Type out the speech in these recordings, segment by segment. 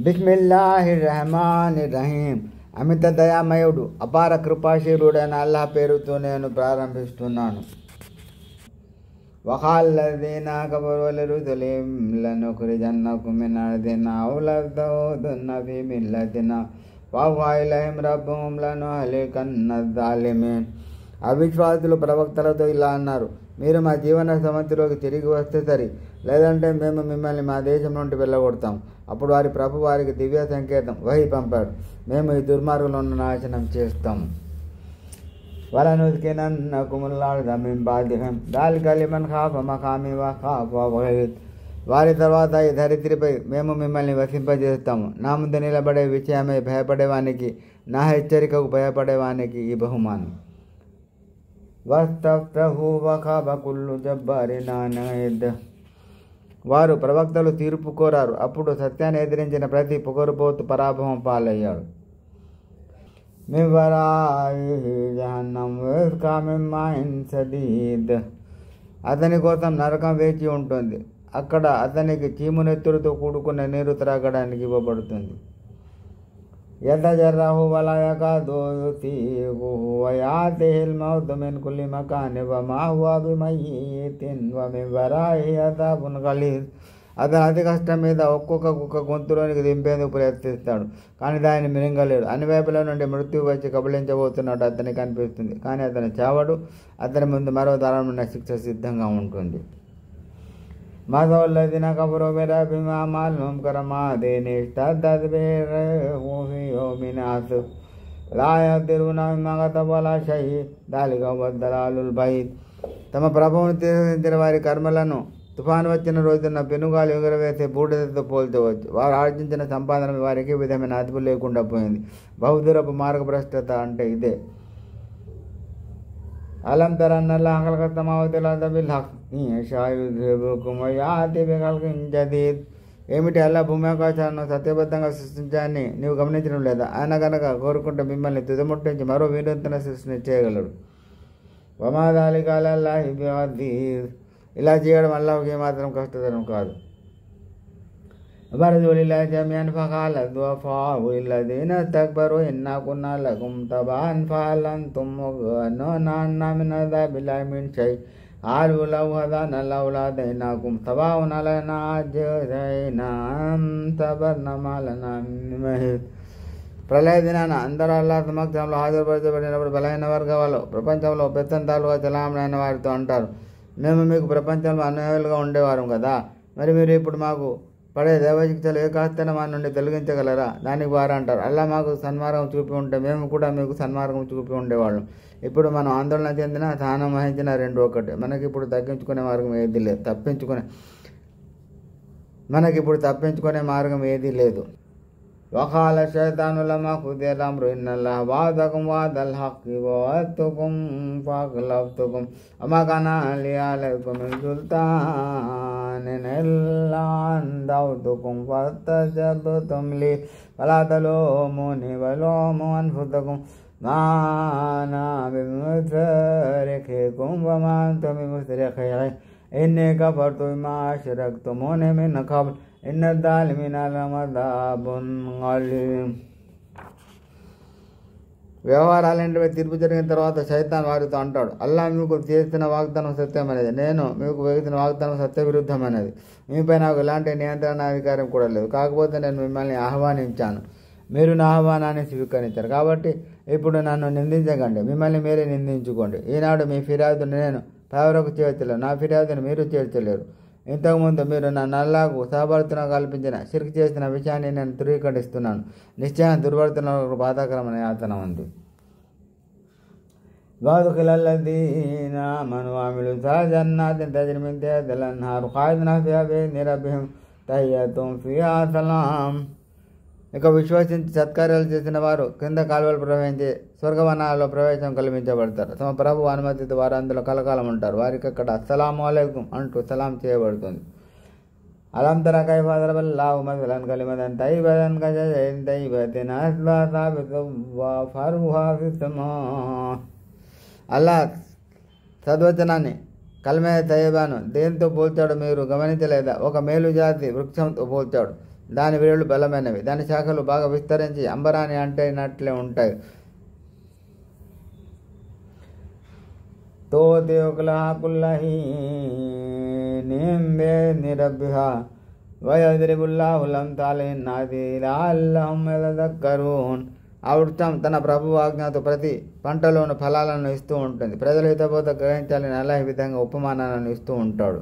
బిస్మిల్లాహిర్రహమానిర్రహీం. అమిత దయామయుడు అపార కృపాశీలుడైన అల్లాహ్ పేరుతో నేను ప్రారంభిస్తున్నాను. వఖాల్లదీన కఫరు లిరుసులిహిం లనుఖ్రిజన్నకుం మిన్ అర్దినా ఔ లతఊదున్న ఫీ మిల్లతినా ఫఅవ్హా ఇలైహిం రబ్బుహుం లనుహ్లికన్న జ్జాలిమీన్. అవిశ్వాసులు ప్రవక్తలతో ఇలా అన్నారు, మీరు మా జీవన సమితిలోకి తిరిగి వస్తే సరి, లేదంటే మేము మిమ్మల్ని మా దేశం నుండి వెళ్ళగొడతాం. అప్పుడు వారి ప్రభు వారికి దివ్య సంకేతం వహీ పంపాడు, మేము ఈ దుర్మార్గులను నాశనం చేస్తాము. వలనుస్కినన్నకుముల్-అర్ద మిన్ బాదిహిం ذلك لمن خاف మఖామి వఖాఫ వഈద్. వారి తర్వాత ఈ ధరిత్రిపై మేము మిమ్మల్ని వసింపజేస్తాము. నా ముందు నిలబడే విషయమై భయపడేవానికి, నా హెచ్చరికకు భయపడేవానికి ఈ బహుమానం. వస్తఫ్తహు వఖాబ కుల్లు జబ్బారిన్ అనీద్. వారు ప్రవక్తలు తీర్పు కోరారు, అప్పుడు సత్యాన్ని ఎదిరించిన ప్రతి పొగరుబోతు పరాభవం పాలయ్యాడు. మిన్ వరాయిహి జహన్నమ్ వయుస్కా మిన్ మాఇన్ సదీద్. అతని కోసం నరకం వేచి ఉంటుంది, అక్కడ అతనికి చీమునెత్తులతో కూడుకున్న నీరు త్రాగడానికి ఇవ్వబడుతుంది. యతజర్రహు వలా యకాదు యుసీగుహు వయాతిహిల్ మౌతు మిన్ కుల్లి మకానిన్ వమా హువ బిమయ్యితిన్ వమిన్ వరాయిహి అజాబున్ గలీజ్. అతను అతి కష్టం మీద ఒక్కొక్క కుక్క గొంతులోనికి దింపేందుకు ప్రయత్నిస్తాడు, కానీ దానిని మింగలేడు. అన్ని వైపుల నుండి మృత్యువు వచ్చి కబళించబోతున్నట్టు అతనికి అనిపిస్తుంది, కానీ అతను చావడు. అతని ముందు మరో దారుణమైన శిక్ష సిద్ధంగా ఉంటుంది. మసలుల్లదీన కఫరు బిరబ్బిహిం అమాలుహుం కరమాదిన్ ఇష్తద్దత్ బిహి రీహు ఫీ యౌమిన్ ఆసిఫ్ లా యఖ్దిరూన మిమ్మా కసబూ అలా షైఇన్ ذلك هو الضلال البعيد. తమ ప్రభువును తిరస్కరించిన వారి కర్మలను తుఫాను వచ్చిన రోజున పెనుగాలు ఎగురవేసే బూడిదతో పోల్చవచ్చు. వారు ఆర్జించిన సంపాదన వారికి విధమైన అదుపు లేకుండా పోయింది. బహుదూరపు మార్గభ్రష్టత అంటే ఇదే. అలం తరన్నల్లాహ ఖలఖ సమావాతి వల్ అర్ద బిల్ హక్ యషా యుజ్హిబుకుం వయాతి బిఖల్ఖిన్ జదీద్. ఏమిటి, అల్లా భూమి ఆకాశాలను సత్యబద్ధంగా సృష్టించాలని నీవు గమనించడం లేదా? ఆయన కనుక కోరుకుంటే మిమ్మల్ని తుదముట్టించి మరో వినూత్న సృష్టిని చేయగలడు. వమా ذلك అలా అల్లాహి బిఅజీజ్. ఇలా చేయడం అల్లాహ్కి ఏమాత్రం కష్టతరం కాదు. బరజూ లిల్లాహి జమీఅన్ ఫఖాల దుఅఫాఉ లిల్లదీన ఇస్తక్బరూ ఇన్నా కున్నా లకుం తబఅన్ ఫహల్ అంతుమ్ ముగ్నూన అన్నా మిన్ అజాబిల్లాహి మిన్ షై ఖాలూ లౌ హదానా అల్లాహు లహదైనాకుం సవాఉన్ అలైనా అజ్జైనా అమ్ సబర్నా మా లనా మిన్ మహీస్. ప్రళయ దినాన అందరూ అల్లాహ్ సమక్షంలో హాజరుపరచబడినప్పుడు బలహీన వర్గాలు ప్రపంచంలో పెత్తందారులుగా చలామణైన వారితో అంటారు, మేము మీకు ప్రపంచంలో అన్యాయులుగా ఉండేవారం కదా, మరి మీరు ఇప్పుడు మాకు పడే దైవశిక్షలు ఏ కాస్తైనా మా నుండి తొలగించగలరా? దానికి వారు అంటారు, అల్లా మాకు సన్మార్గం చూపి ఉంటే మేము కూడా మీకు సన్మార్గం చూపి ఉండేవాళ్ళం. ఇప్పుడు మనం ఆందోళన చెందిన, స్థానం వహించిన రెండు ఒకటి. మనకిప్పుడు తప్పించుకునే మార్గం ఏదీ లేదు. తప్పించుకునే మార్గం ఏదీ లేదు. وقال الشيطان لما قضي الأمر إن الله وعدكم وعد الحق ووعدتكم فأخلفتكم وما كان لي عليكم من سلطان إلا أن دعوتكم فاستجبتم لي فلا تلوموني ولوموا أنفسكم ما أنا بمصرخكم وما أنتم بمصرخي إني كفرت بما أشركتموني من قبل ఇన్న ज़ालिमीन లహుమ్ అज़ాబున్ అలీమ్. వ్యవహారాలన్నిటిపై తీర్పు జరిగిన తర్వాత శైతాన్ వారితో అంటాడు, అల్లా మీకు చేసిన వాగ్దానం సత్యమైనది, నేను మీకు వేసిన వాగ్దానం సత్య విరుద్ధమైనది. మీపై నాకు ఎలాంటి నియంత్రణ అధికారం కూడా లేదు. కాకపోతే నేను మిమ్మల్ని ఆహ్వానించాను, మీరు నా ఆహ్వానాన్ని స్వీకరించారు. కాబట్టి ఇప్పుడు నన్ను నిందించకండి, మిమ్మల్ని మీరే నిందించుకోండి. ఈనాడు మీ ఫిర్యాదును నేను పైవరకు చేర్చలేను, నా ఫిర్యాదును మీరు చేర్చలేరు. ఇంతకుముందు మీరు నన్ను అల్లాహకు సహభర్తను కల్పించిన షిర్క్ చేసిన విషయాన్ని నేను ధృవీకరిస్తున్నాను. నిశ్చయంగా దుర్వర్తనలకు బాధాకరమైన యాతన ఉంది. వద్ఖిలల్లదీన ఆమనూ వఅమిలూ సాలిహాతి జన్నాతిన్ తజ్రీ మిన్ తహ్తిహాల్ అన్హార్ ఖాలిదీన ఫీహా బిఇذن రబ్బిహిం తహియ్యతుహుం ఫీహా సలాం. ఇక విశ్వసించి సత్కార్యాలు చేసిన వారు క్రింద కాలువలు ప్రవహించే స్వర్గవనాలలో ప్రవేశం కల్పించబడతారు. తమ ప్రభు అనుమతితో వారు అందులో కలకాలం ఉంటారు. వారికి అక్కడ అస్సలాము అలైకుం అంటూ సలాం చేయబడుతుంది. అలం తర కైఫ దరబల్లాహు మసలన్ కలిమతన్ తయ్యిబతన్ కషజరతిన్ తయ్యిబతిన్ అస్లుహా సాబితున్ వఫర్ఉహా ఫిస్సమా. అల్లా సద్వచనాన్ని కల్మే తయ్యిబాను దేంతో పోల్చాడు మీరు గమనించలేదా? ఒక మేలు జాతి వృక్షంతో పోల్చాడు. దాని వేళ్ళు బలమైనవి, దాని శాఖలు బాగా విస్తరించి అంబరాన్ని అంటేనట్లే ఉంటాయి. తో దేవకులహి నింబే నిరభ్య వయద్రిబుల్లాహులం తాలిన్నాది లాల్లహుం యతదక్కరూన్. ఆ వృక్షం తన ప్రభు ఆజ్ఞతో ప్రతి పంటలోను ఫలాలను ఇస్తూ ఉంటుంది. ప్రజలు హితబోధ గ్రహించాలని అలా ఈ విధంగా ఉపమానాలను ఇస్తూ ఉంటాడు.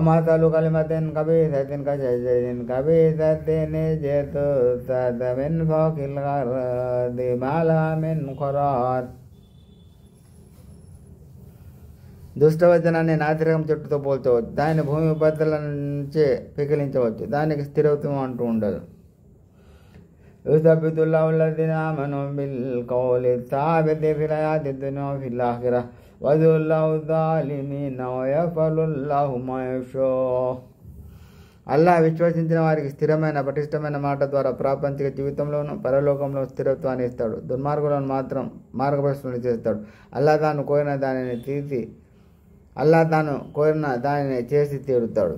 మతలు కలిమతిన్ కబీసతిన్ కజైన్ కబీసతిన్ జేతు సదమిన్ ఫాకిల్ గర్ది మాలమిన్ ఖురాత్. దుష్టవచనాన్ని నాసిరకం చెట్టుతో పోల్చవచ్చు, దాన్ని భూమి ఉపరితల నుంచే పికిలించవచ్చు, దానికి స్థిరత్వం అంటూ ఉండదు. యుసబ్బితుల్లాహుల్లదీన ఆమను బిల్ కౌలి సాబితి ఫిల్ హయాతి దున్యా వఫిల్ ఆఖిరహ్ వయదుల్లాహు ਜ਼ਾలిమీన వయఫలుల్లాహు మా యషా. అల్లాహ్ విశ్వసించిన వారికి స్థిరమైన పటిష్టమైన మాట ద్వారా ప్రాపంచిక జీవితంలోనూ పరలోకంలో స్థిరత్వాన్ని ఇస్తాడు. దుర్మార్గులను మాత్రం మార్గభ్రష్టులను చేస్తాడు. అల్లాహ్ తాను కోరిన దానిని చేసి తీరుతాడు.